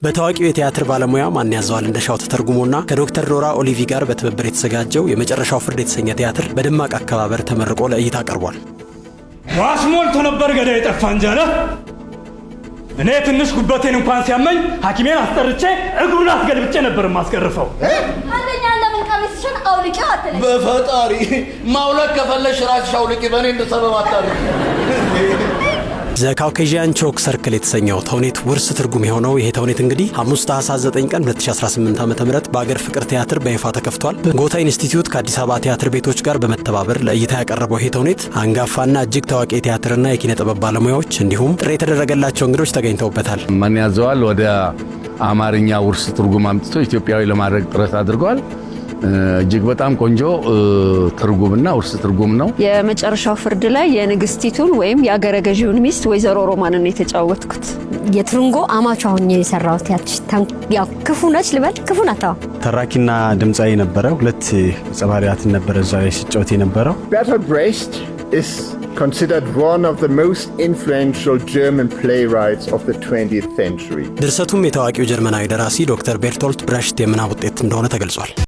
በታዋቂው የቲያትር ባለሙያ ማን ያዘዋል እንደሻው ተተርጉሞና ከዶክተር ኖራ ኦሊቪ ጋር በትብብር የተዘጋጀው የመጨረሻው ፍርድ የተሰኘ ቲያትር በደማቅ አከባበር ተመርቆ ለእይታ ቀርቧል። ዋስ ሞልቶ ነበር ገዳ የጠፋ እንጀራ። እኔ ትንሽ ጉበቴን እንኳን ሲያመኝ ሐኪሜን አስጠርቼ እግሩን አስገልብጬ ነበር ማስቀርፈው። አንደኛ ለምን ቀሚስሽን አውልቂ አትለኝ? በፈጣሪ ማውለቅ ከፈለሽ ራስሽ አውልቂ፣ በእኔ እንደሰበብ አታርጊ። ዘ ካውኬዥያን ቾክ ሰርክል የተሰኘው ተውኔት ውርስ ትርጉም የሆነው ይሄ ተውኔት እንግዲህ ሐሙስ ታኅሳስ 9 ቀን 2018 ዓ.ም በአገር ፍቅር ቲያትር በይፋ ተከፍቷል። ጎታ ኢንስቲትዩት ከአዲስ አበባ ቲያትር ቤቶች ጋር በመተባበር ለእይታ ያቀረበው ይሄ ተውኔት አንጋፋና እጅግ ታዋቂ የቲያትርና የኪነ ጥበብ ባለሙያዎች እንዲሁም ጥሪ የተደረገላቸው እንግዶች ተገኝተውበታል። ማን ያዘዋል ወደ አማርኛ ውርስ ትርጉም አምጥቶ ኢትዮጵያዊ ለማድረግ ጥረት አድርገዋል። እጅግ በጣም ቆንጆ ትርጉምና ውርስ ትርጉም ነው። የመጨረሻው ፍርድ ላይ የንግስቲቱን ወይም የአገረገዢውን ሚስት ወይዘሮ ሮማንን የተጫወትኩት የትርንጎ አማቿ ሆኜ የሰራሁት ያው ክፉ ነች ልበል፣ ክፉ ናት። ተራኪና ድምጻዊ ነበረ። ሁለት ጸባሪያትን ነበረ እዛ ላይ ሲጫወት የነበረው። Bertolt Brecht is considered one of the most influential German playwrights of the 20th century. ድርሰቱም የታዋቂው ጀርመናዊ ደራሲ ዶክተር ቤርቶልት ብሬሽት የምናብ ውጤት እንደሆነ ተገልጿል።